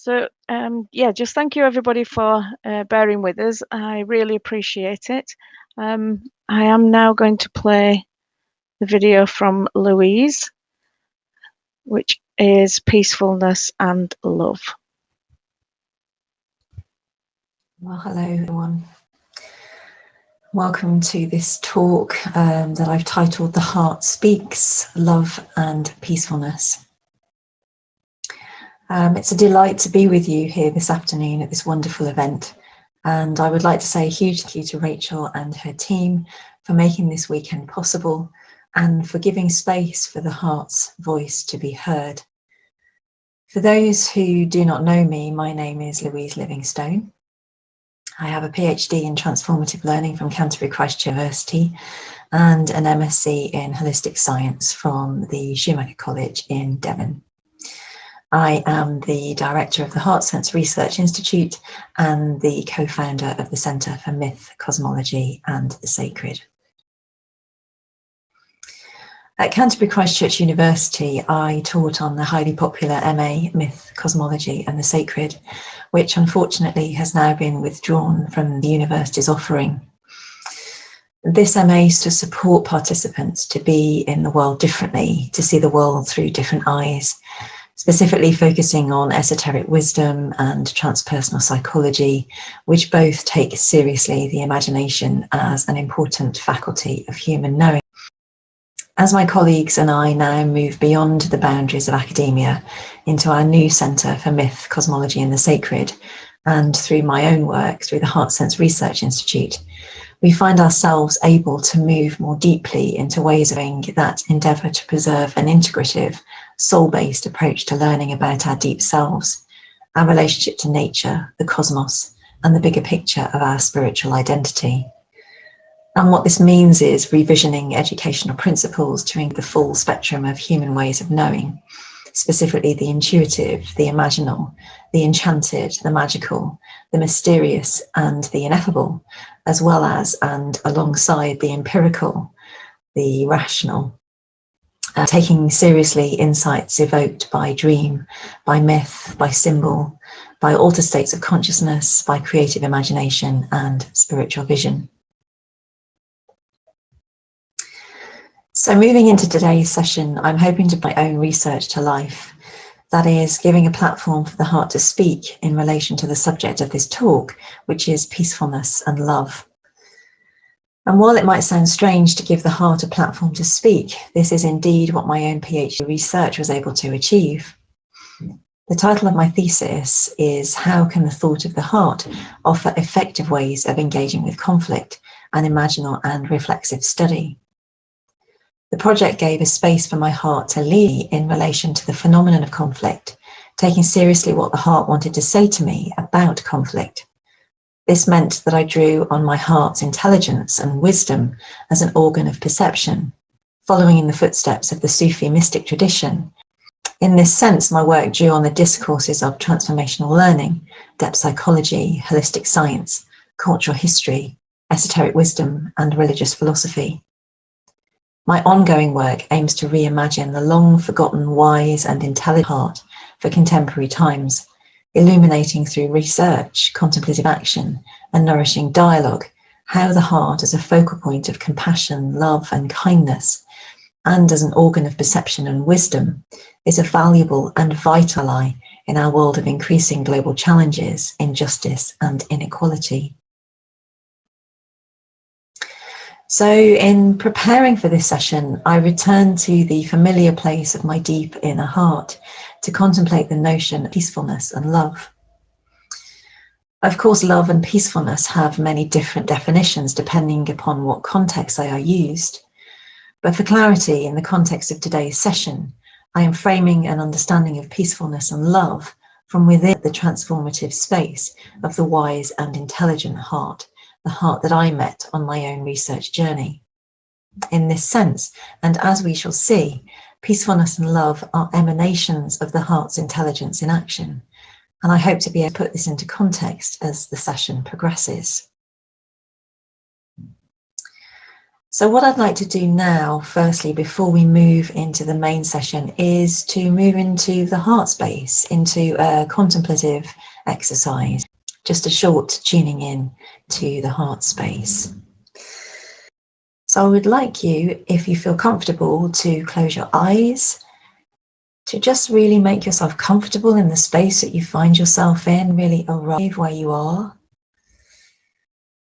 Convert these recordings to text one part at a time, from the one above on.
Yeah, just thank you everybody for bearing with us. I really appreciate it. I am now going to play the video from Louise, which is Peacefulness and Love. Well, hello everyone. Welcome to this talk that I've titled The Heart Speaks, Love and Peacefulness. It's a delight to be with you here this afternoon at this wonderful event. And I would like to say a huge thank you to Rachel and her team for making this weekend possible and for giving space for the heart's voice to be heard. For those who do not know me, my name is Louise Livingstone. I have a PhD in transformative learning from Canterbury Christ University and an MSc in holistic science from the Schumacher College in Devon. I am the director of the Heart Sense Research Institute and the co-founder of the Centre for Myth, Cosmology and the Sacred. At Canterbury Christ Church University, I taught on the highly popular MA Myth, Cosmology and the Sacred, which unfortunately has now been withdrawn from the university's offering. This MA is to support participants to be in the world differently, to see the world through different eyes, specifically focusing on esoteric wisdom and transpersonal psychology, which both take seriously the imagination as an important faculty of human knowing. As my colleagues and I now move beyond the boundaries of academia into our new Centre for Myth, Cosmology and the Sacred, and through my own work, through the Heart Sense Research Institute, we find ourselves able to move more deeply into ways of doing that endeavour to preserve an integrative, soul-based approach to learning about our deep selves, our relationship to nature, the cosmos, and the bigger picture of our spiritual identity. And what this means is revisioning educational principles to include the full spectrum of human ways of knowing, specifically the intuitive, the imaginal, the enchanted, the magical, the mysterious, and the ineffable, as well as and alongside the empirical, the rational, taking seriously insights evoked by dream, by myth, by symbol, by altered states of consciousness, by creative imagination and spiritual vision. So moving into today's session, I'm hoping to bring my own research to life. That is, giving a platform for the heart to speak in relation to the subject of this talk, which is peacefulness and love. And while it might sound strange to give the heart a platform to speak, this is indeed what my own PhD research was able to achieve. The title of my thesis is How Can the Thought of the Heart Offer Effective Ways of Engaging with Conflict, an Imaginal and Reflexive Study. The project gave a space for my heart to lead in relation to the phenomenon of conflict, taking seriously what the heart wanted to say to me about conflict. This meant that I drew on my heart's intelligence and wisdom as an organ of perception, following in the footsteps of the Sufi mystic tradition. In this sense, my work drew on the discourses of transformational learning, depth psychology, holistic science, cultural history, esoteric wisdom, and religious philosophy. My ongoing work aims to reimagine the long-forgotten wise and intelligent heart for contemporary times, illuminating through research, contemplative action, and nourishing dialogue how the heart as a focal point of compassion, love, and kindness, and as an organ of perception and wisdom, is a valuable and vital ally in our world of increasing global challenges, injustice, and inequality. So in preparing for this session, I returned to the familiar place of my deep inner heart to contemplate the notion of peacefulness and love. Of course, love and peacefulness have many different definitions depending upon what context they are used. But for clarity, in the context of today's session, I am framing an understanding of peacefulness and love from within the transformative space of the wise and intelligent heart, the heart that I met on my own research journey. In this sense, and as we shall see, peacefulness and love are emanations of the heart's intelligence in action, and I hope to be able to put this into context as the session progresses. So what I'd like to do now, firstly, before we move into the main session, is to move into the heart space, into a contemplative exercise, just a short tuning in to the heart space. So I would like you, if you feel comfortable, to close your eyes, to just really make yourself comfortable in the space that you find yourself in, really arrive where you are.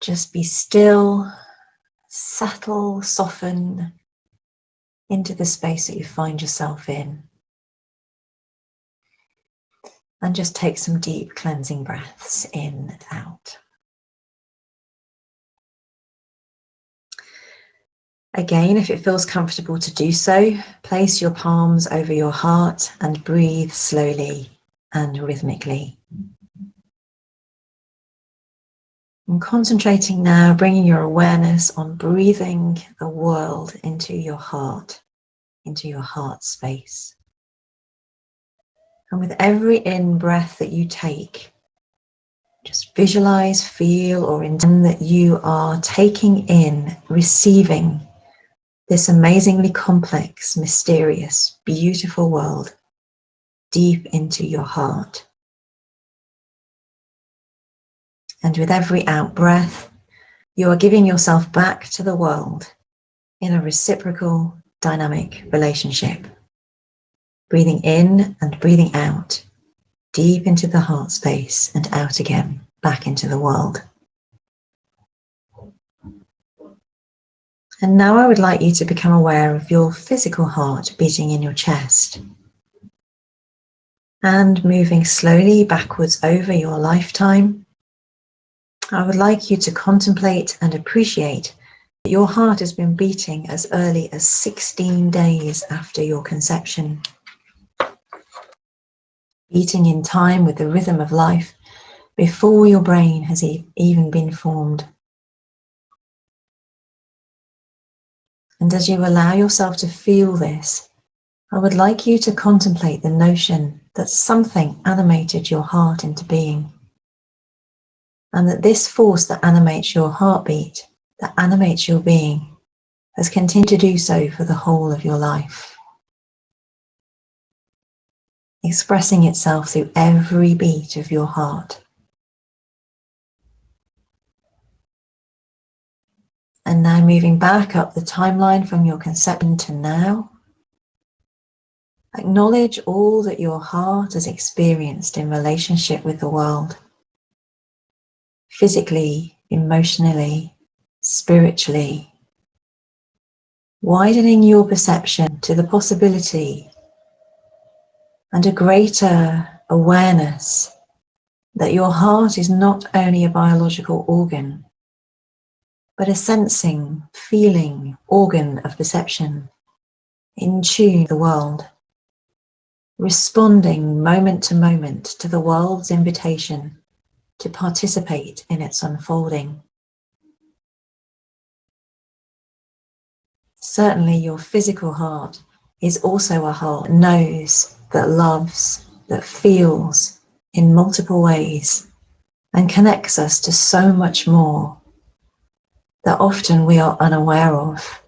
Just be still, settle, soften into the space that you find yourself in. And just take some deep cleansing breaths in and out. Again, if it feels comfortable to do so, place your palms over your heart and breathe slowly and rhythmically. And concentrating now, bringing your awareness on breathing the world into your heart space. And with every in-breath that you take, just visualize, feel, or intend that you are taking in, receiving this amazingly complex, mysterious, beautiful world deep into your heart. And with every out-breath, you are giving yourself back to the world in a reciprocal, dynamic relationship. Breathing in and breathing out, deep into the heart space and out again, back into the world. And now I would like you to become aware of your physical heart beating in your chest. And moving slowly backwards over your lifetime, I would like you to contemplate and appreciate that your heart has been beating as early as 16 days after your conception. Beating in time with the rhythm of life before your brain has even been formed. And as you allow yourself to feel this, I would like you to contemplate the notion that something animated your heart into being. And that this force that animates your heartbeat, that animates your being, has continued to do so for the whole of your life. Expressing itself through every beat of your heart. And now moving back up the timeline from your conception to now, acknowledge all that your heart has experienced in relationship with the world. Physically, emotionally, spiritually. Widening your perception to the possibility and a greater awareness that your heart is not only a biological organ, but a sensing, feeling organ of perception, in tune with the world, responding moment to moment to the world's invitation to participate in its unfolding. Certainly your physical heart is also a heart that knows, that loves, that feels in multiple ways and connects us to so much more that often we are unaware of,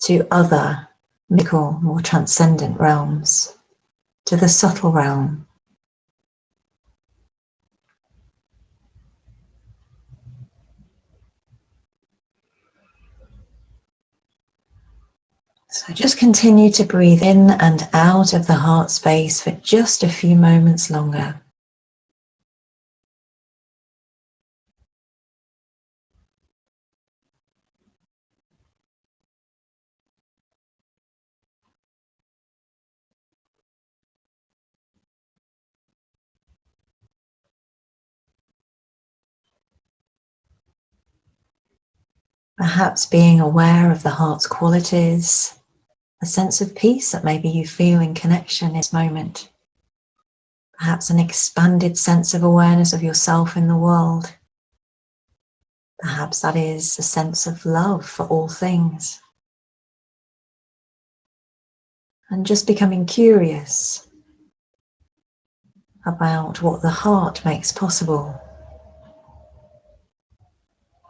to other mystical, more transcendent realms, to the subtle realm. So just continue to breathe in and out of the heart space for just a few moments longer. Perhaps being aware of the heart's qualities, a sense of peace that maybe you feel in connection in this moment. Perhaps an expanded sense of awareness of yourself in the world. Perhaps that is a sense of love for all things. And just becoming curious about what the heart makes possible.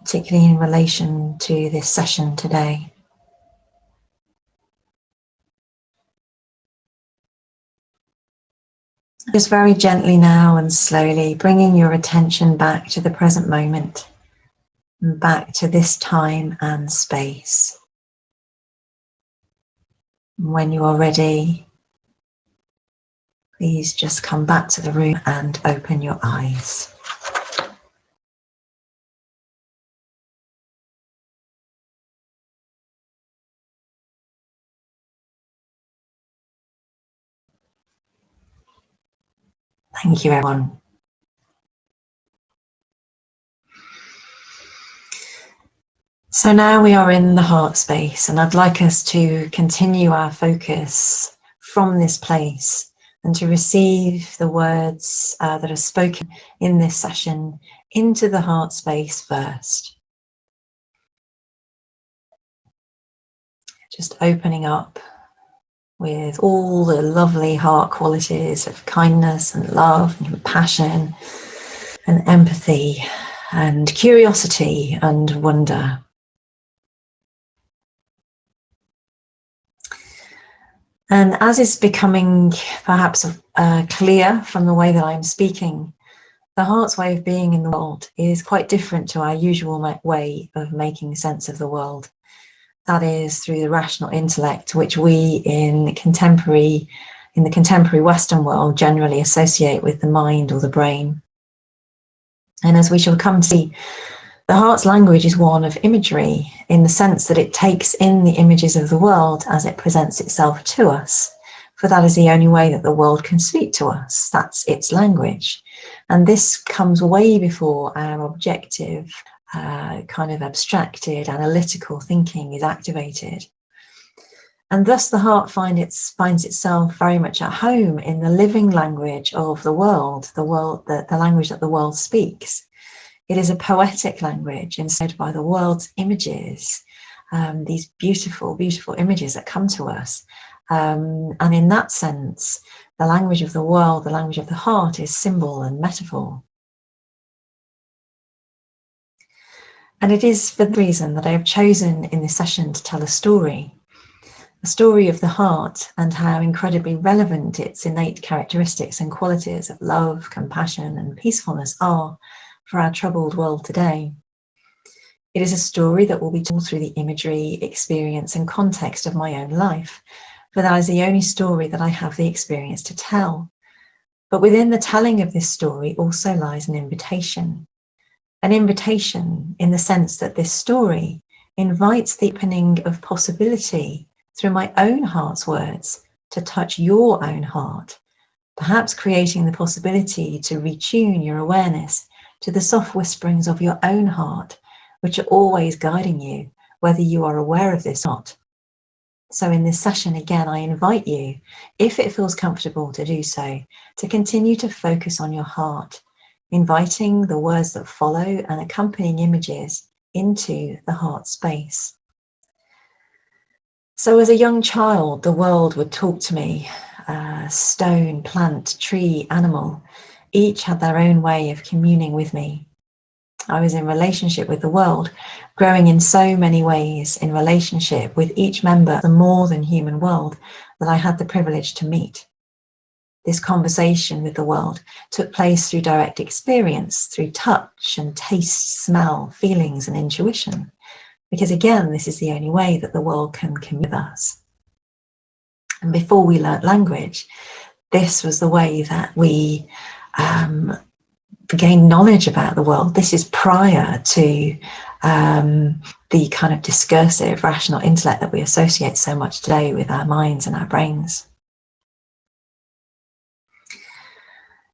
particularly in relation to this session today. Just very gently now and slowly bringing your attention back to the present moment, and back to this time and space. When you are ready, please just come back to the room and open your eyes. Thank you, everyone. So now we are in the heart space, and I'd like us to continue our focus from this place and to receive the words that are spoken in this session into the heart space first. Just opening up with all the lovely heart qualities of kindness and love and compassion and empathy and curiosity and wonder. And as is becoming perhaps clear from the way that I'm speaking, the heart's way of being in the world is quite different to our usual way of making sense of the world. That is through the rational intellect, which we in the contemporary Western world generally associate with the mind or the brain. And as we shall come to see, the heart's language is one of imagery, in the sense that it takes in the images of the world as it presents itself to us, for that is the only way that the world can speak to us. That's its language. And this comes way before our objective, kind of abstracted, analytical thinking is activated. And thus the heart finds itself very much at home in the living language of the world, the language that the world speaks. It is a poetic language inspired by the world's images, these beautiful, beautiful images that come to us. And in that sense, the language of the world, the language of the heart, is symbol and metaphor. And it is for the reason that I have chosen in this session to tell a story of the heart and how incredibly relevant its innate characteristics and qualities of love, compassion, and peacefulness are for our troubled world today. It is a story that will be told through the imagery, experience, and context of my own life, for that is the only story that I have the experience to tell. But within the telling of this story also lies an invitation in the sense that this story invites the opening of possibility through my own heart's words to touch your own heart, perhaps creating the possibility to retune your awareness to the soft whisperings of your own heart, which are always guiding you, whether you are aware of this or not. So in this session, again, I invite you, if it feels comfortable to do so, to continue to focus on your heart, inviting the words that follow and accompanying images into the heart space. So as a young child, the world would talk to me, stone, plant, tree, animal, each had their own way of communing with me. I was in relationship with the world, growing in so many ways in relationship with each member of the more than human world that I had the privilege to meet. This conversation with the world took place through direct experience, through touch and taste, smell, feelings, and intuition. Because again, this is the only way that the world can commune with us. And before we learnt language, this was the way that we gain knowledge about the world. This is prior to the kind of discursive, rational intellect that we associate so much today with our minds and our brains.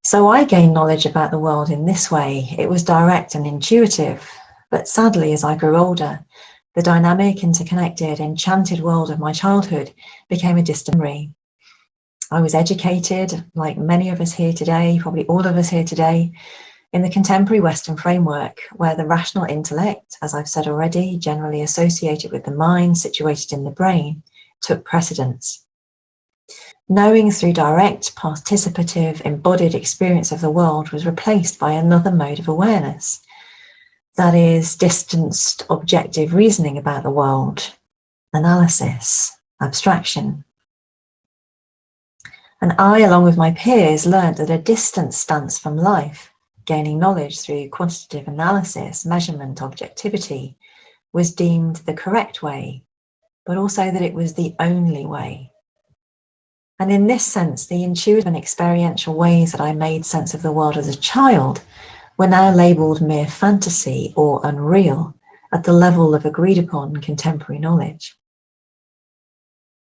So I gained knowledge about the world in this way. It was direct and intuitive, but sadly, as I grew older, the dynamic, interconnected, enchanted world of my childhood became a distant memory. I was educated, like many of us here today, probably all of us here today, in the contemporary Western framework, where the rational intellect, as I've said already, generally associated with the mind, situated in the brain, took precedence. Knowing through direct, participative, embodied experience of the world was replaced by another mode of awareness. that is distanced, objective reasoning about the world, analysis, abstraction. And I, along with my peers, learned that a distant stance from life, gaining knowledge through quantitative analysis, measurement, objectivity, was deemed the correct way, but also that it was the only way. And in this sense, the intuitive and experiential ways that I made sense of the world as a child were now labelled mere fantasy or unreal at the level of agreed upon contemporary knowledge.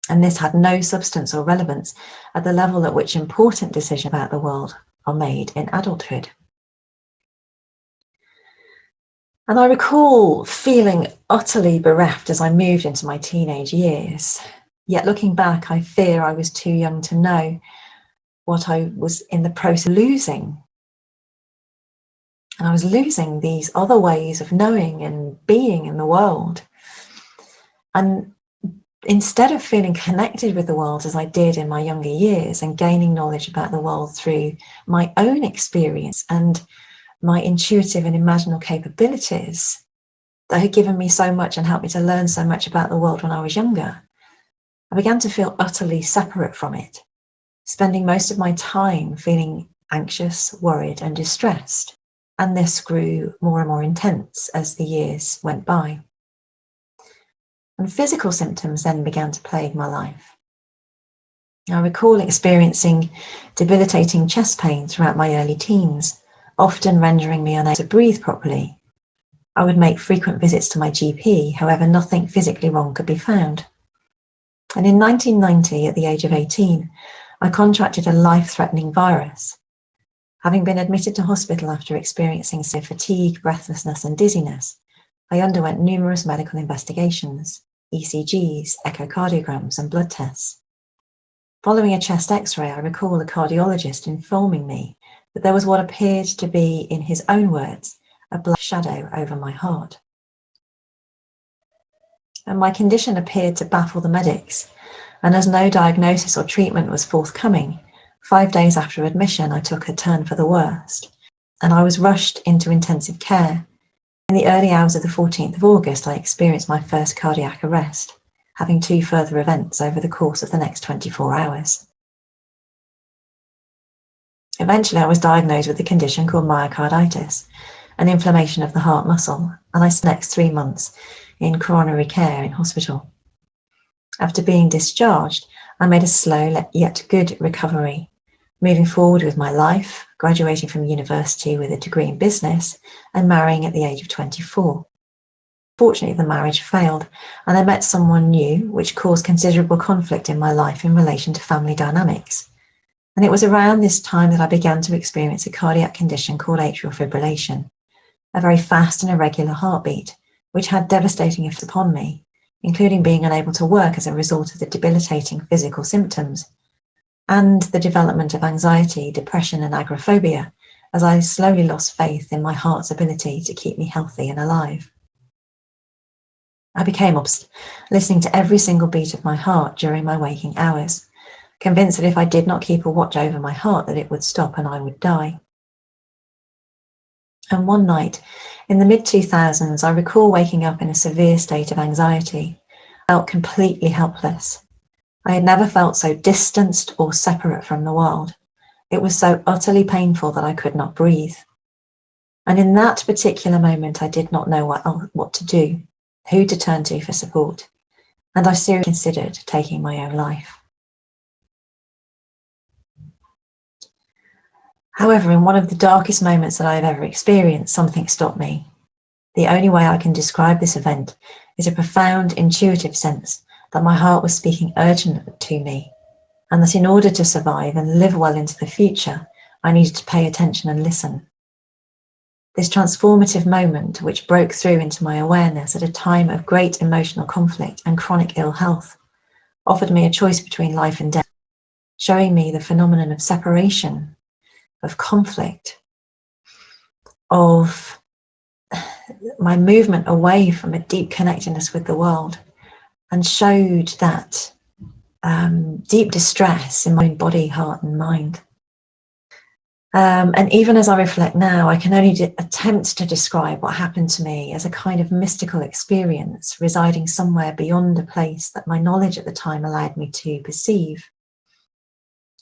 And this had no substance or relevance at the level at which important decisions about the world are made in adulthood. And I recall feeling utterly bereft as I moved into my teenage years. Yet looking back, I fear I was too young to know what I was in the process of losing. And I was losing these other ways of knowing and being in the world. And instead of feeling connected with the world as I did in my younger years and gaining knowledge about the world through my own experience and my intuitive and imaginal capabilities that had given me so much and helped me to learn so much about the world when I was younger, I began to feel utterly separate from it, spending most of my time feeling anxious, worried, and distressed. And this grew more and more intense as the years went by. And physical symptoms then began to plague my life. I recall experiencing debilitating chest pain throughout my early teens, often rendering me unable to breathe properly. I would make frequent visits to my GP, however, nothing physically wrong could be found. And in 1990, at the age of 18, I contracted a life-threatening virus. Having been admitted to hospital after experiencing severe fatigue, breathlessness, and dizziness, I underwent numerous medical investigations, ECGs, echocardiograms, and blood tests. Following a chest x-ray, I recall a cardiologist informing me that there was what appeared to be, in his own words, a black shadow over my heart. And my condition appeared to baffle the medics, and as no diagnosis or treatment was forthcoming, 5 days after admission, I took a turn for the worst, and I was rushed into intensive care. In the early hours of the 14th of August, I experienced my first cardiac arrest, having 2 further events over the course of the next 24 hours. Eventually, I was diagnosed with a condition called myocarditis, an inflammation of the heart muscle, and I spent the next 3 months in coronary care in hospital. After being discharged, I made a slow yet good recovery, moving forward with my life, graduating from university with a degree in business, and marrying at the age of 24. Fortunately, the marriage failed, and I met someone new, which caused considerable conflict in my life in relation to family dynamics. And it was around this time that I began to experience a cardiac condition called atrial fibrillation, a very fast and irregular heartbeat, which had devastating effects upon me, including being unable to work as a result of the debilitating physical symptoms, and the development of anxiety, depression, and agoraphobia, as I slowly lost faith in my heart's ability to keep me healthy and alive. I became obsessed, listening to every single beat of my heart during my waking hours, convinced that if I did not keep a watch over my heart, that it would stop and I would die. And one night, in the mid-2000s, I recall waking up in a severe state of anxiety. I felt completely helpless. I had never felt so distanced or separate from the world. It was so utterly painful that I could not breathe. And in that particular moment, I did not know what to do, who to turn to for support, and I seriously considered taking my own life. However, in one of the darkest moments that I have ever experienced, something stopped me. The only way I can describe this event is a profound intuitive sense that my heart was speaking urgently to me, and that in order to survive and live well into the future, I needed to pay attention and listen. This transformative moment, which broke through into my awareness at a time of great emotional conflict and chronic ill health, offered me a choice between life and death, showing me the phenomenon of separation, of conflict, of my movement away from a deep connectedness with the world, and showed that deep distress in my own body, heart, and mind. And even as I reflect now, I can only attempt to describe what happened to me as a kind of mystical experience residing somewhere beyond a place that my knowledge at the time allowed me to perceive.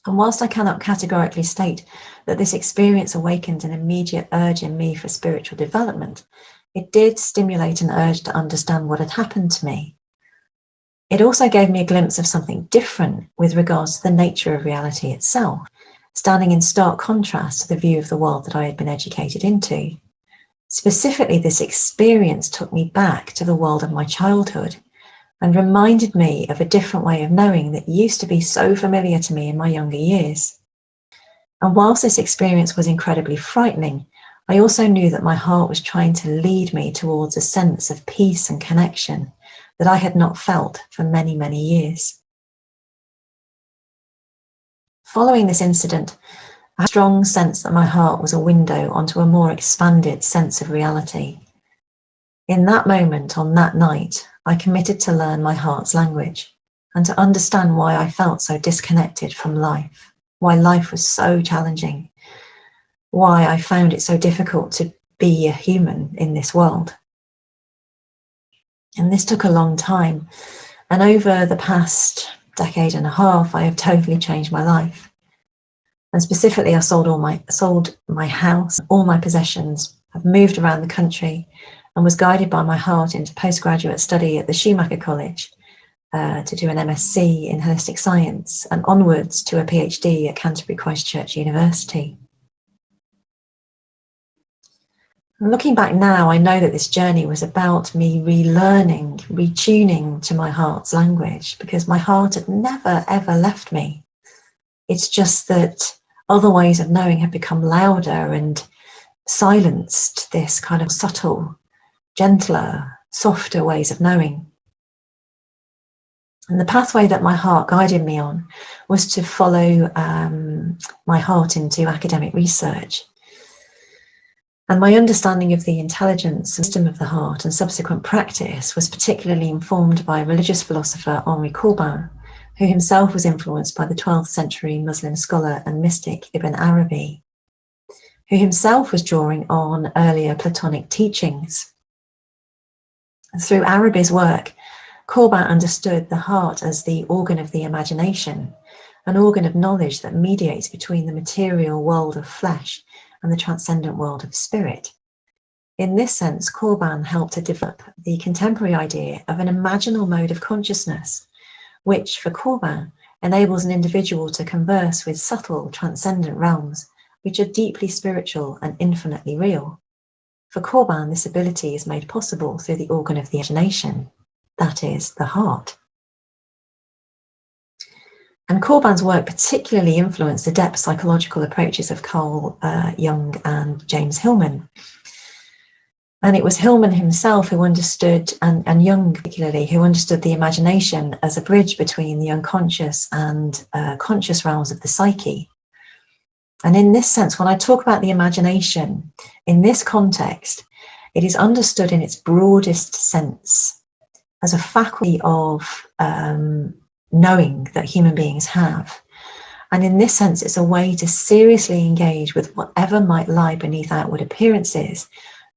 And whilst I cannot categorically state that this experience awakened an immediate urge in me for spiritual development, it did stimulate an urge to understand what had happened to me. It also gave me a glimpse of something different with regards to the nature of reality itself, standing in stark contrast to the view of the world that I had been educated into. Specifically, this experience took me back to the world of my childhood and reminded me of a different way of knowing that used to be so familiar to me in my younger years. And whilst this experience was incredibly frightening, I also knew that my heart was trying to lead me towards a sense of peace and connection that I had not felt for many, many years. Following this incident, I had a strong sense that my heart was a window onto a more expanded sense of reality. In that moment, on that night, I committed to learn my heart's language and to understand why I felt so disconnected from life, why life was so challenging, why I found it so difficult to be a human in this world. And this took a long time. And over the past decade and a half, I have totally changed my life. And specifically, I sold my house, all my possessions. I've moved around the country and was guided by my heart into postgraduate study at the Schumacher College to do an MSc in holistic science and onwards to a PhD at Canterbury Christ Church University. And looking back now, I know that this journey was about me relearning, retuning to my heart's language, because my heart had never, ever left me. It's just that other ways of knowing had become louder and silenced this kind of subtle, gentler, softer ways of knowing. And the pathway that my heart guided me on was to follow my heart into academic research. And my understanding of the intelligence and wisdom of the heart and subsequent practice was particularly informed by religious philosopher Henri Corbin, who himself was influenced by the 12th century Muslim scholar and mystic Ibn Arabi, who himself was drawing on earlier Platonic teachings. Through Arabi's work, Corbin understood the heart as the organ of the imagination, an organ of knowledge that mediates between the material world of flesh and the transcendent world of spirit. In this sense, Corbin helped to develop the contemporary idea of an imaginal mode of consciousness, which, for Corbin, enables an individual to converse with subtle, transcendent realms, which are deeply spiritual and infinitely real. For Corbin, this ability is made possible through the organ of the imagination, that is, the heart. And Corbin's work particularly influenced the depth psychological approaches of Carl Jung and James Hillman. And it was Hillman himself who understood, and Jung particularly, who understood the imagination as a bridge between the unconscious and conscious realms of the psyche. And in this sense, when I talk about the imagination, in this context, it is understood in its broadest sense as a faculty of knowing that human beings have. And in this sense, it's a way to seriously engage with whatever might lie beneath outward appearances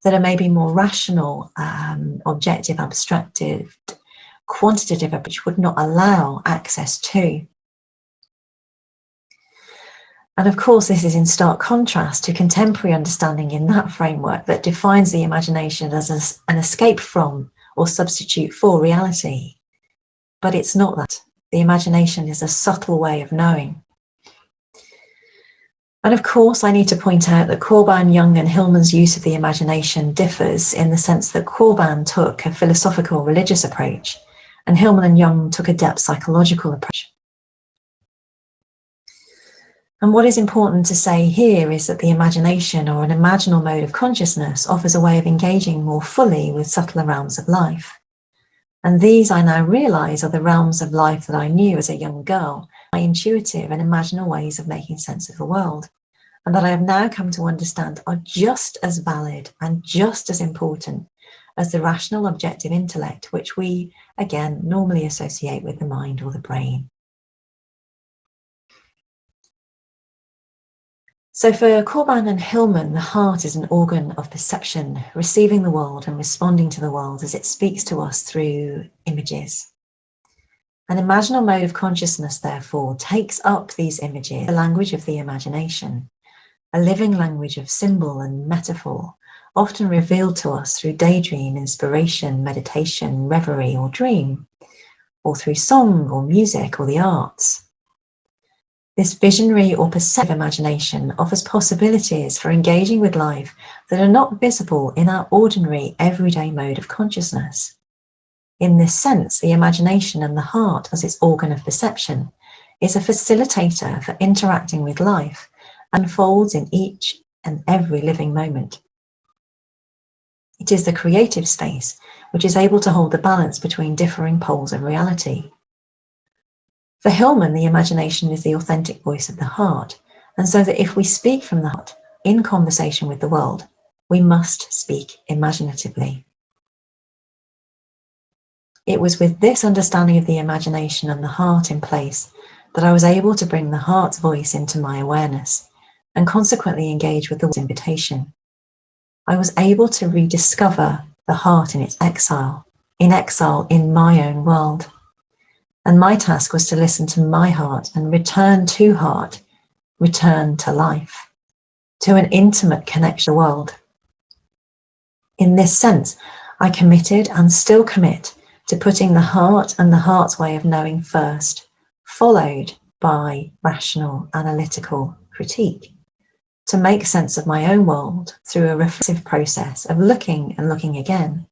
that are maybe more rational, objective, abstractive, quantitative, which would not allow access to. And of course, this is in stark contrast to contemporary understanding in that framework that defines the imagination as an escape from or substitute for reality. But it's not that. The imagination is a subtle way of knowing. And of course, I need to point out that Corbin, Jung, and Hillman's use of the imagination differs in the sense that Corbin took a philosophical religious approach, and Hillman and Jung took a depth psychological approach. And what is important to say here is that the imagination, or an imaginal mode of consciousness, offers a way of engaging more fully with subtler realms of life. And these, I now realise, are the realms of life that I knew as a young girl, my intuitive and imaginal ways of making sense of the world, and that I have now come to understand are just as valid and just as important as the rational objective intellect, which we, again, normally associate with the mind or the brain. So for Corban and Hillman, the heart is an organ of perception, receiving the world and responding to the world as it speaks to us through images. An imaginal mode of consciousness, therefore, takes up these images, the language of the imagination, a living language of symbol and metaphor, often revealed to us through daydream, inspiration, meditation, reverie, or dream, or through song or music or the arts. This visionary or perceptive imagination offers possibilities for engaging with life that are not visible in our ordinary, everyday mode of consciousness. In this sense, the imagination and the heart, as its organ of perception, is a facilitator for interacting with life and unfolds in each and every living moment. It is the creative space which is able to hold the balance between differing poles of reality. For Hillman, the imagination is the authentic voice of the heart, and so that if we speak from the heart in conversation with the world, we must speak imaginatively. It was with this understanding of the imagination and the heart in place that I was able to bring the heart's voice into my awareness and consequently engage with the world's invitation. I was able to rediscover the heart in its exile in my own world. And my task was to listen to my heart and return to life, to an intimate connection to the world. In this sense, I committed and still commit to putting the heart and the heart's way of knowing first, followed by rational, analytical critique, to make sense of my own world through a reflexive process of looking and looking again,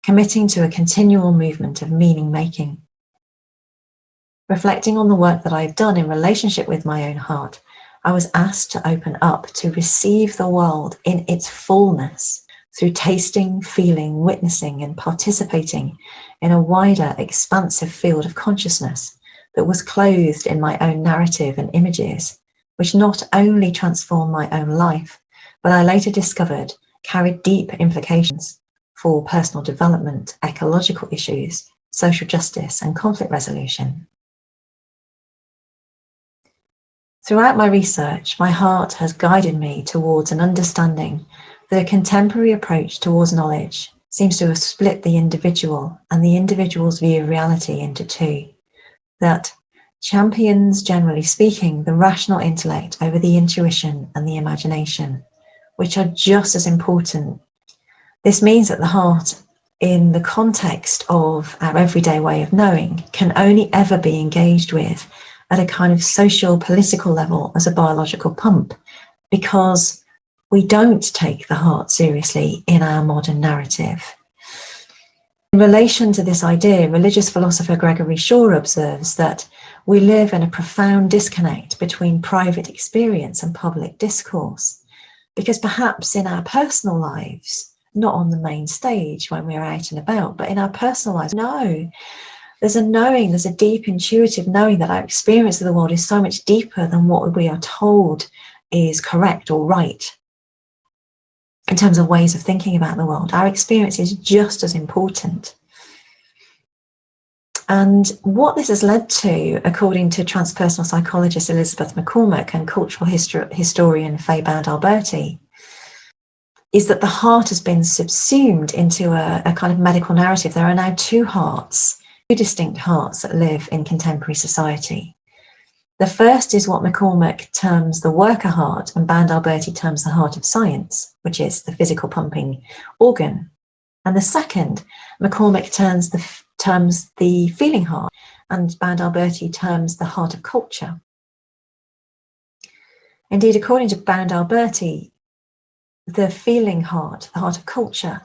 committing to a continual movement of meaning making. Reflecting on the work that I've done in relationship with my own heart, I was asked to open up to receive the world in its fullness through tasting, feeling, witnessing, and participating in a wider, expansive field of consciousness that was clothed in my own narrative and images, which not only transformed my own life, but I later discovered carried deep implications for personal development, ecological issues, social justice, and conflict resolution. Throughout my research, my heart has guided me towards an understanding that a contemporary approach towards knowledge seems to have split the individual and the individual's view of reality into two. That champions, generally speaking, the rational intellect over the intuition and the imagination, which are just as important. This means that the heart, in the context of our everyday way of knowing, can only ever be engaged with at a kind of social, political level as a biological pump, because we don't take the heart seriously in our modern narrative. In relation to this idea, religious philosopher Gregory Shaw observes that we live in a profound disconnect between private experience and public discourse, because perhaps in our personal lives, not on the main stage when we're out and about, but in our personal lives, no. There's a knowing, there's a deep intuitive knowing that our experience of the world is so much deeper than what we are told is correct or right. In terms of ways of thinking about the world, our experience is just as important. And what this has led to, according to transpersonal psychologist Elizabeth McCormack and cultural historian Faye Bound-Alberti, is that the heart has been subsumed into a kind of medical narrative. There are now two distinct hearts that live in contemporary society. The first is what McCormack terms the worker heart, and Bound-Alberti terms the heart of science, which is the physical pumping organ. And the second, McCormack terms the feeling heart, and Bound-Alberti terms the heart of culture. Indeed, according to Bound-Alberti, the feeling heart, the heart of culture,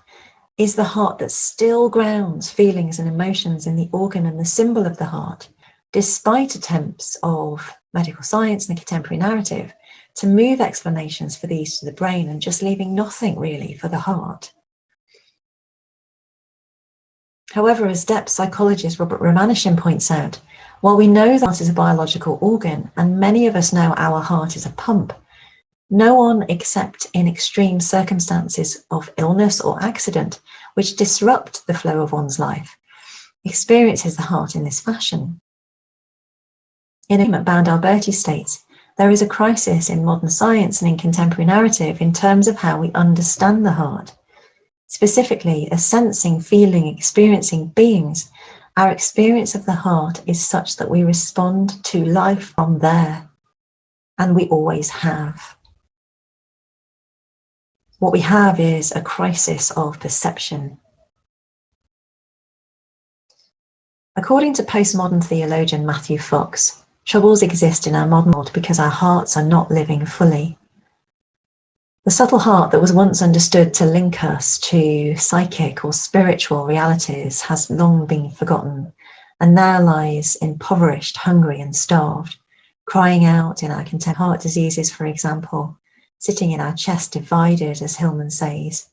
is the heart that still grounds feelings and emotions in the organ and the symbol of the heart, despite attempts of medical science and the contemporary narrative to move explanations for these to the brain and just leaving nothing really for the heart. However, as depth psychologist Robert Romanishyn points out, while we know the heart is a biological organ and many of us know our heart is a pump, no one except in extreme circumstances of illness or accident which disrupt the flow of one's life experiences the heart in this fashion. In a Bound-Alberti states, There is a crisis in modern science and in contemporary narrative in terms of how we understand the heart. Specifically, as sensing, feeling, experiencing beings, our experience of the heart is such that we respond to life from there, and we always have. What we have is a crisis of perception. According to postmodern theologian Matthew Fox, troubles exist in our modern world because our hearts are not living fully. The subtle heart that was once understood to link us to psychic or spiritual realities has long been forgotten and now lies impoverished, hungry and starved, crying out in our contemporary heart diseases, for example, sitting in our chest divided, as Hillman says,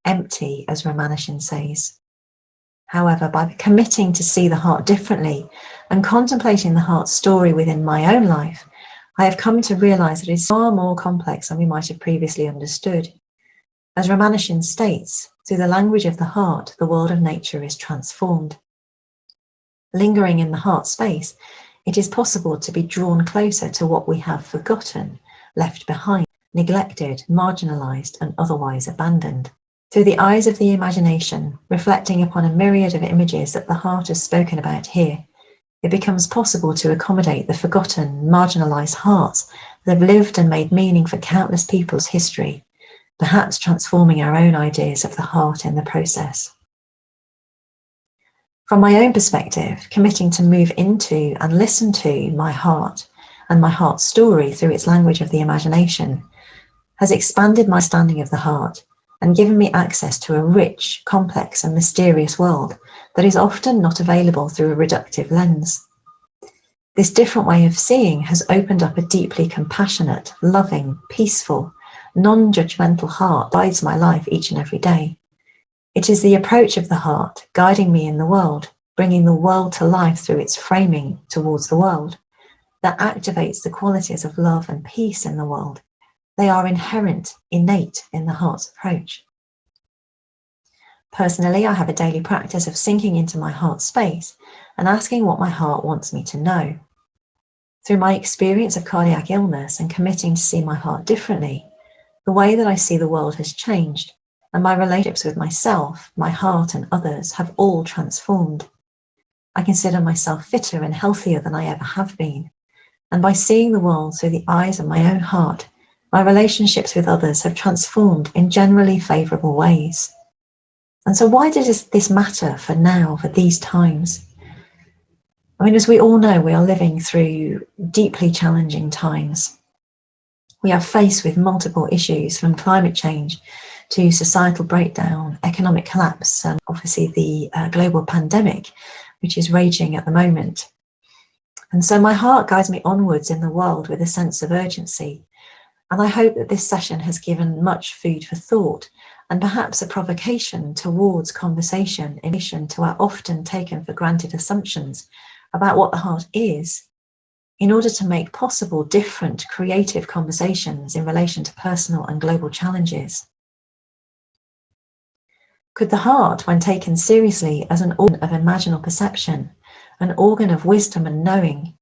empty, as Ramanujan says. However, by committing to see the heart differently and contemplating the heart's story within my own life, I have come to realize that it is far more complex than we might have previously understood. As Ramanujan states, through the language of the heart, the world of nature is transformed. Lingering in the heart space, it is possible to be drawn closer to what we have forgotten, left behind, neglected, marginalized, and otherwise abandoned. Through the eyes of the imagination, reflecting upon a myriad of images that the heart has spoken about here, it becomes possible to accommodate the forgotten, marginalized hearts that have lived and made meaning for countless people's history, perhaps transforming our own ideas of the heart in the process. From my own perspective, committing to move into and listen to my heart and my heart's story through its language of the imagination has expanded my understanding of the heart and given me access to a rich, complex and mysterious world that is often not available through a reductive lens. This different way of seeing has opened up a deeply compassionate, loving, peaceful, non-judgmental heart that guides my life each and every day. It is the approach of the heart guiding me in the world, bringing the world to life through its framing towards the world, that activates the qualities of love and peace in the world. They are inherent, innate in the heart's approach. Personally, I have a daily practice of sinking into my heart space and asking what my heart wants me to know. Through my experience of cardiac illness and committing to see my heart differently, the way that I see the world has changed, and my relationships with myself, my heart and others have all transformed. I consider myself fitter and healthier than I ever have been, and by seeing the world through the eyes of my own heart, my relationships with others have transformed in generally favourable ways. And so why does this matter for now, for these times? I mean, as we all know, we are living through deeply challenging times. We are faced with multiple issues, from climate change to societal breakdown, economic collapse, and obviously the global pandemic, which is raging at the moment. And so my heart guides me onwards in the world with a sense of urgency. And I hope that this session has given much food for thought and perhaps a provocation towards conversation in addition to our often taken for granted assumptions about what the heart is, in order to make possible different creative conversations in relation to personal and global challenges. Could the heart, when taken seriously as an organ of imaginal perception, an organ of wisdom and knowing,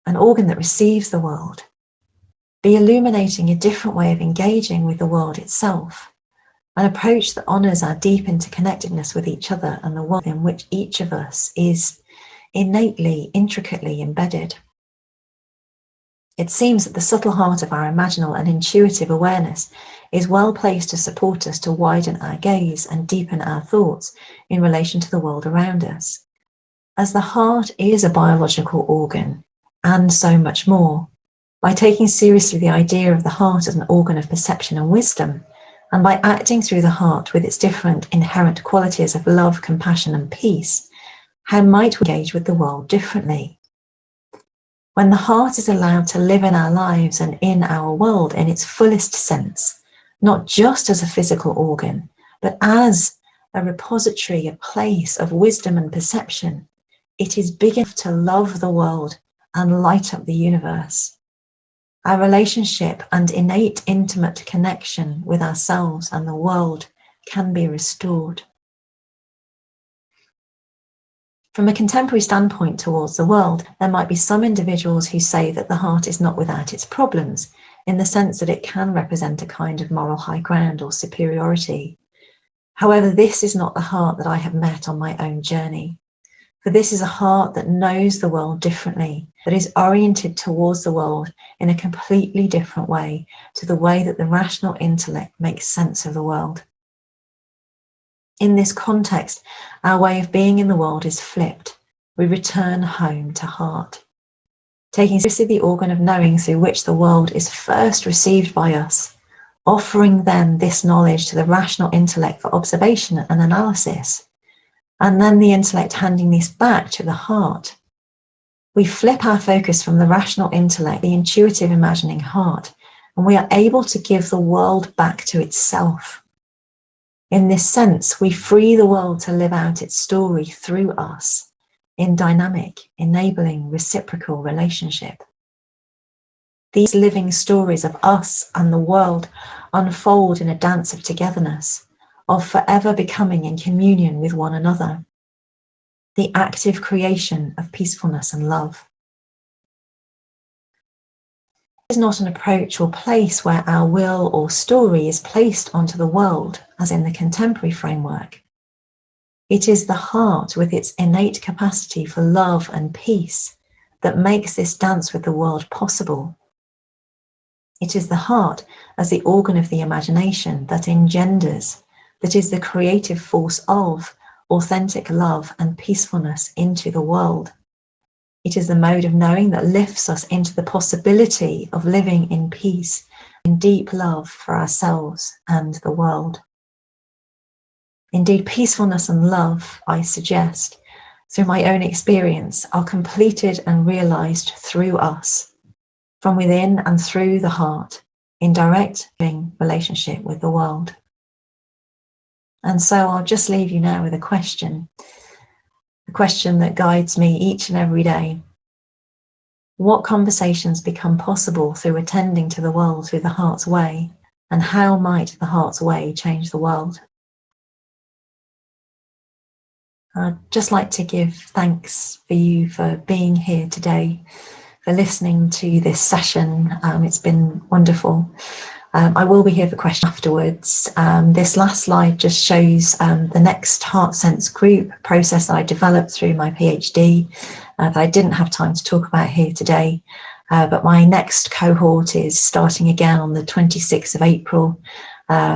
an organ that receives the world, be illuminating a different way of engaging with the world itself, an approach that honours our deep interconnectedness with each other and the world in which each of us is innately, intricately embedded? It seems that the subtle heart of our imaginal and intuitive awareness is well placed to support us to widen our gaze and deepen our thoughts in relation to the world around us. As the heart is a biological organ and so much more, by taking seriously the idea of the heart as an organ of perception and wisdom, and by acting through the heart with its different inherent qualities of love, compassion and peace, how might we engage with the world differently? When the heart is allowed to live in our lives and in our world in its fullest sense, not just as a physical organ, but as a repository, a place of wisdom and perception, it is big enough to love the world and light up the universe. Our relationship and innate intimate connection with ourselves and the world can be restored. From a contemporary standpoint towards the world, there might be some individuals who say that the heart is not without its problems, in the sense that it can represent a kind of moral high ground or superiority. However, this is not the heart that I have met on my own journey. For this is a heart that knows the world differently, that is oriented towards the world in a completely different way to the way that the rational intellect makes sense of the world. In this context, our way of being in the world is flipped. We return home to heart, taking seriously the organ of knowing through which the world is first received by us, offering then this knowledge to the rational intellect for observation and analysis, and then the intellect handing this back to the heart. We flip our focus from the rational intellect, the intuitive imagining heart, and we are able to give the world back to itself. In this sense, we free the world to live out its story through us in dynamic, enabling, reciprocal relationship. These living stories of us and the world unfold in a dance of togetherness, of forever becoming in communion with one another, the active creation of peacefulness and love. Is not an approach or place where our will or story is placed onto the world, as in the contemporary framework. It is the heart with its innate capacity for love and peace that makes this dance with the world possible. It is the heart as the organ of the imagination that engenders, that is the creative force of authentic love and peacefulness into the world. It is the mode of knowing that lifts us into the possibility of living in peace, in deep love for ourselves and the world. Indeed, peacefulness and love, I suggest, through my own experience, are completed and realized through us, from within and through the heart, in direct relationship with the world. And so I'll just leave you now with a question that guides me each and every day. What conversations become possible through attending to the world through the heart's way, and how might the heart's way change the world? I'd just like to give thanks for you for being here today, for listening to this session. It's been wonderful. I will be here for questions afterwards. This last slide just shows the next Heart Sense group process that I developed through my PhD that I didn't have time to talk about here today. But my next cohort is starting again on the 26th of April.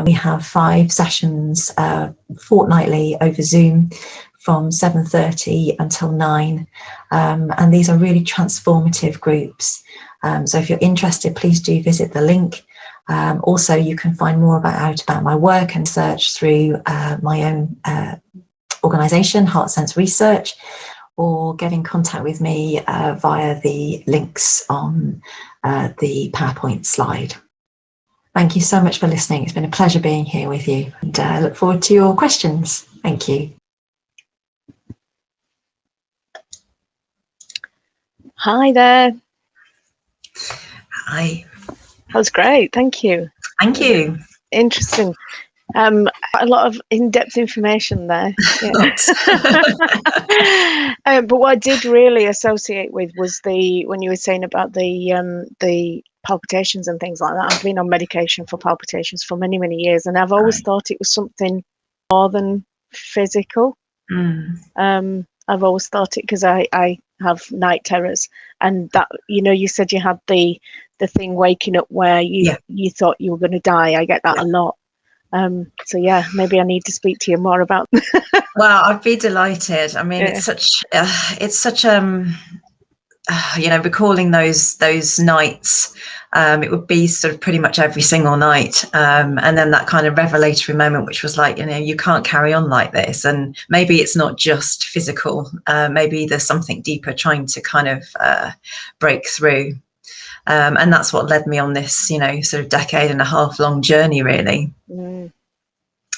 We have 5 sessions fortnightly over Zoom from 7:30 until 9. And these are really transformative groups. So if you're interested, please do visit the link. Also, you can find more out about my work and search through my own organisation, Heart Sense Research, or get in contact with me via the links on the PowerPoint slide. Thank you so much for listening. It's been a pleasure being here with you, and I look forward to your questions. Thank you. Hi there. Hi. That was great. Thank you. Thank you. Interesting. A lot of in-depth information there. Yeah. But what I did really associate with was when you were saying about the palpitations and things like that. I've been on medication for palpitations for many, many years, and I've always thought it was something more than physical. I've always thought it because I have night terrors, and that, you said you had the thing waking up where you thought you were going to die. I get that a lot. So yeah, maybe I need to speak to you more about. Well, I'd be delighted. I mean, it's such recalling those nights. It would be sort of pretty much every single night, and then that kind of revelatory moment, which was like, you can't carry on like this, and maybe it's not just physical. Maybe there's something deeper trying to kind of break through. And that's what led me on this, sort of decade and a half long journey, really.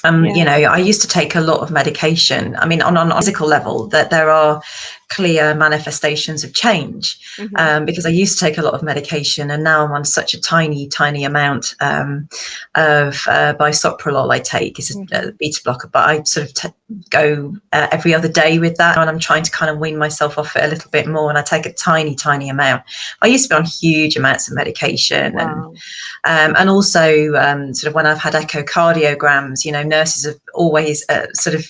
You know, I used to take a lot of medication. I mean, on a physical level, that there are clear manifestations of change, because I used to take a lot of medication, and now I'm on such a tiny amount of bisoprolol I take. It's a beta blocker, but I sort of go every other day with that, and I'm trying to kind of wean myself off it a little bit more, and I take a tiny amount. I used to be on huge amounts of medication. Wow. And also sort of when I've had echocardiograms, you know, nurses have always sort of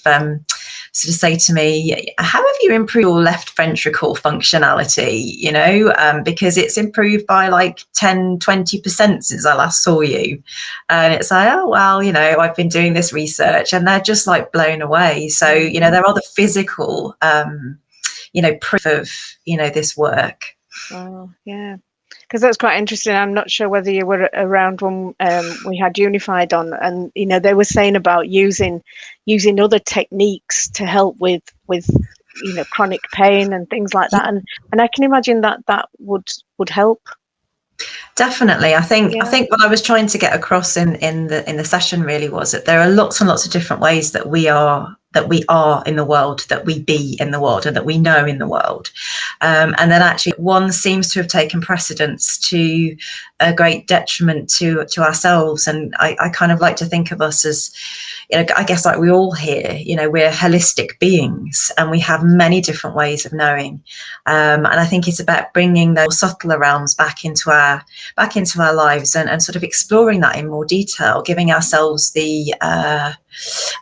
say to me, how have you improved your left ventricle functionality, you know, because it's improved by like 10-20% since I last saw you. And it's like, oh, well, you know, I've been doing this research, and they're just like blown away. So, you know, there are the physical, you know, proof of, you know, this work. Oh, yeah. Because that's quite interesting. I'm not sure whether you were around when we had Unified on, and you know they were saying about using other techniques to help with you know chronic pain and things like that, and I can imagine that would help. Definitely. I think what I was trying to get across in the session really was that there are lots and lots of different ways that we are in the world, that we be in the world, and that we know in the world. And then actually one seems to have taken precedence to a great detriment to ourselves. And I kind of like to think of us as, you know, I guess like we all here, you know, we're holistic beings, and we have many different ways of knowing. And I think it's about bringing those subtler realms back into our lives, and sort of exploring that in more detail, giving ourselves the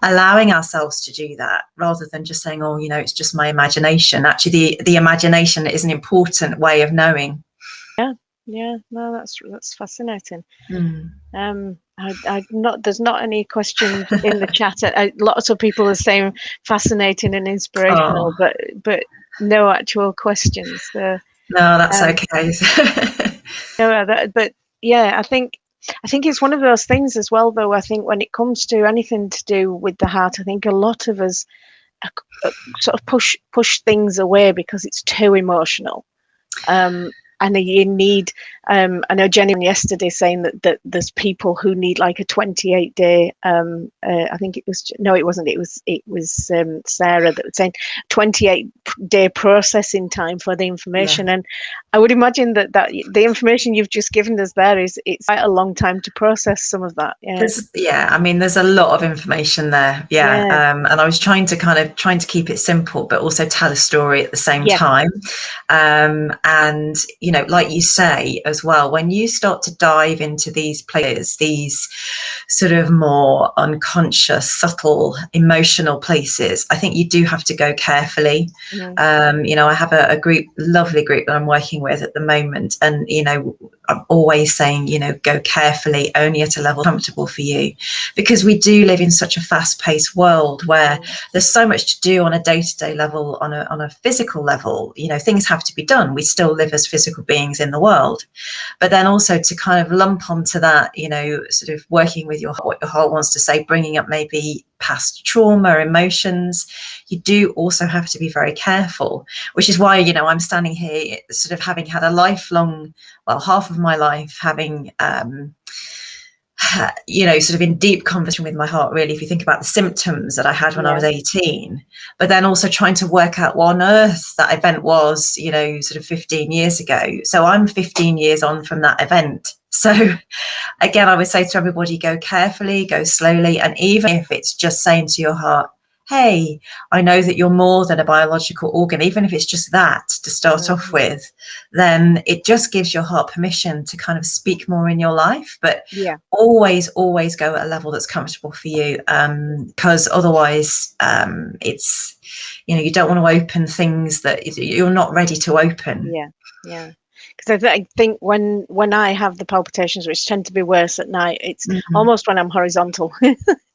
allowing ourselves to do that, rather than just saying, oh, you know, it's just my imagination. Actually, the imagination is an important way of knowing. No, that's fascinating. There's not any questions in the chat. Lots of people are saying fascinating and inspirational, but no actual questions. So, no, that's okay. But yeah, I think it's one of those things as well, though. I think when it comes to anything to do with the heart, I think a lot of us sort of push things away because it's too emotional. And you need, I know Jenny yesterday saying that there's people who need like a 28-day, I think it was, no, it wasn't, it was Sarah that was saying 28-day processing time for the information. And I would imagine that the information you've just given us there it's quite a long time to process some of that. I mean, there's a lot of information there. And I was trying to keep it simple, but also tell a story at the same time. And, you know, like you say as well, when you start to dive into these places, these sort of more unconscious, subtle, emotional places, I think you do have to go carefully. You know, I have a lovely group that I'm working with at the moment, and, you know, I'm always saying, you know, go carefully, only at a level comfortable for you, because we do live in such a fast-paced world where there's so much to do on a day-to-day level, on a physical level. You know, things have to be done. We still live as physical beings in the world, but then also to kind of lump onto that, you know, sort of working with what your heart wants to say, bringing up maybe past trauma, emotions, you do also have to be very careful, which is why, you know, I'm standing here sort of having had a lifelong, well, half of my life having you know, sort of in deep conversation with my heart, really, if you think about the symptoms that I had when I was 18, but then also trying to work out what on earth that event was, you know, sort of 15 years ago. So I'm 15 years on from that event. So again, I would say to everybody, go carefully, go slowly. And even if it's just saying to your heart, hey, I know that you're more than a biological organ, even if it's just that to start off with, then it just gives your heart permission to kind of speak more in your life. But always go at a level that's comfortable for you, because otherwise it's, you know, you don't want to open things that you're not ready to open. Because I think when I have the palpitations, which tend to be worse at night, it's almost when I'm horizontal.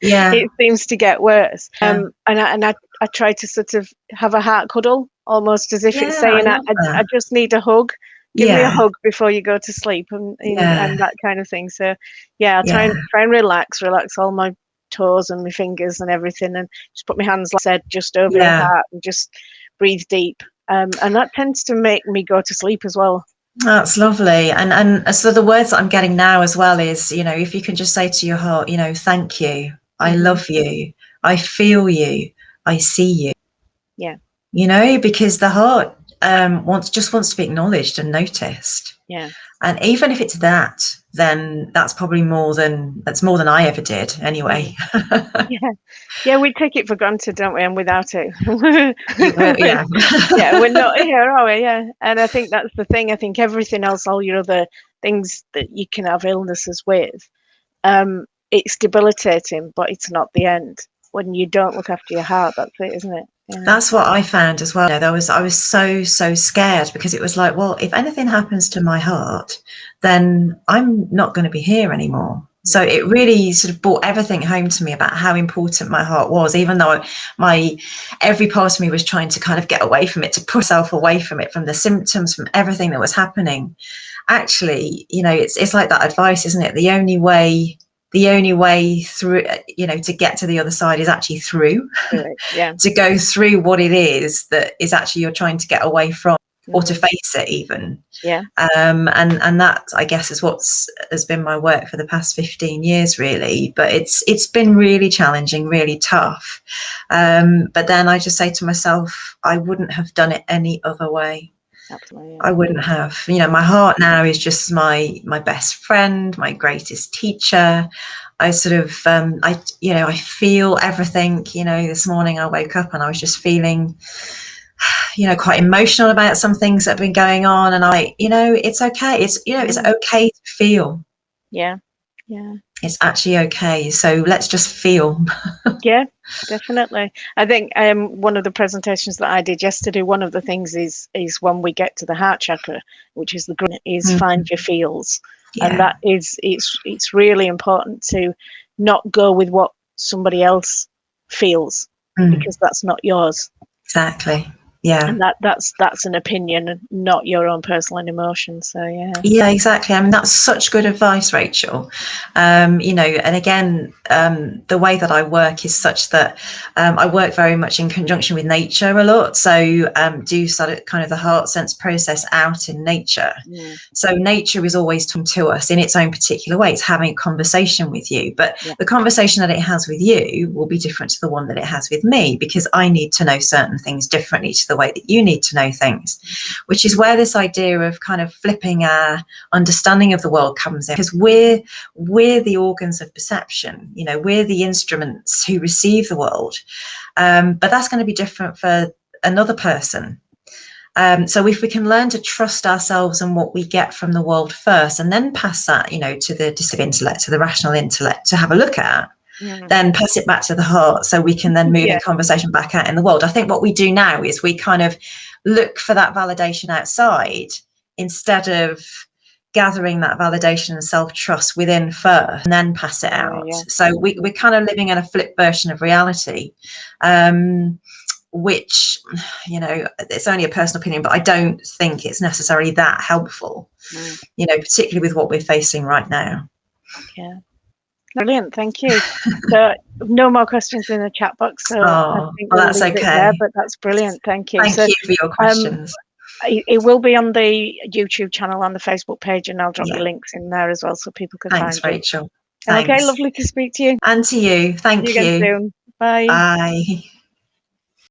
It seems to get worse. And I try to sort of have a heart cuddle, almost as if it's saying, I just need a hug. Give me a hug before you go to sleep, and that kind of thing. So I'll try and relax all my toes and my fingers and everything, and just put my hands, like I said, just over your heart, and just breathe deep. And that tends to make me go to sleep as well. That's lovely. And so the words that I'm getting now as well is, you know, if you can just say to your heart, you know, thank you. I love you, I feel you, I see you. Yeah. You know, because the heart just wants to be acknowledged and noticed. Yeah. And even if it's that, then that's more than I ever did anyway. Yeah. Yeah, we take it for granted, don't we? And without it, Yeah. yeah, we're not here, are we? Yeah. And I think that's the thing. I think everything else, all your other things that you can have illnesses with, it's debilitating, but it's not the end. When you don't look after your heart, that's it, isn't it? Yeah. That's what I found as well. I was so scared, because it was like, well, if anything happens to my heart, then I'm not going to be here anymore. So it really sort of brought everything home to me about how important my heart was, even though every part of me was trying to kind of get away from it, to push myself away from it, from the symptoms, from everything that was happening. Actually, you know, it's like that advice, isn't it? The only way through, you know, to get to the other side is actually through. Yeah. To go through what it is that is actually you're trying to get away from, or to face it even. Yeah. And that, I guess, is has been my work for the past 15 years, really. But it's been really challenging, really tough. But then I just say to myself, I wouldn't have done it any other way. Absolutely. Yeah. I wouldn't have. You know, my heart now is just my best friend, my greatest teacher. I sort of, I feel everything. You know, this morning I woke up and I was just feeling, you know, quite emotional about some things that have been going on. And it's okay. It's okay to feel. Yeah. Yeah. It's actually okay. So let's just feel. Yeah, definitely. I think one of the presentations that I did yesterday, one of the things is when we get to the heart chakra, which is the green, is find your feels. Yeah. And that is it's really important to not go with what somebody else feels, because that's not yours. Exactly. Yeah. And that's an opinion, not your own personal emotion. So yeah. Yeah, exactly. I mean, that's such good advice, Rachel. You know, and again, the way that I work is such that I work very much in conjunction with nature a lot. So do sort of kind of the heart sense process out in nature. So nature is always talking to us in its own particular way. It's having a conversation with you, but the conversation that it has with you will be different to the one that it has with me, because I need to know certain things differently to the way that you need to know things, which is where this idea of kind of flipping our understanding of the world comes in, because we're the organs of perception. You know, we're the instruments who receive the world, but that's going to be different for another person. So if we can learn to trust ourselves and what we get from the world first, and then pass that, you know, to the discursive intellect, to the rational intellect to have a look at, then pass it back to the heart, so we can then move in conversation back out in the world. I think what we do now is we kind of look for that validation outside, instead of gathering that validation and self-trust within first, and then pass it out. So we're kind of living in a flip version of reality, which, you know, it's only a personal opinion, but I don't think it's necessarily that helpful, you know, particularly with what we're facing right now. Yeah. Brilliant, thank you. So no more questions in the chat box, so I think we'll that's leave it there, but that's brilliant, thank you. Thank you for your questions. It will be on the YouTube channel, on the Facebook page, and I'll drop your links in there as well, so people can find you. Thanks, Rachel. Okay, lovely to speak to you. And to you. Thank See you again soon. Bye. Bye.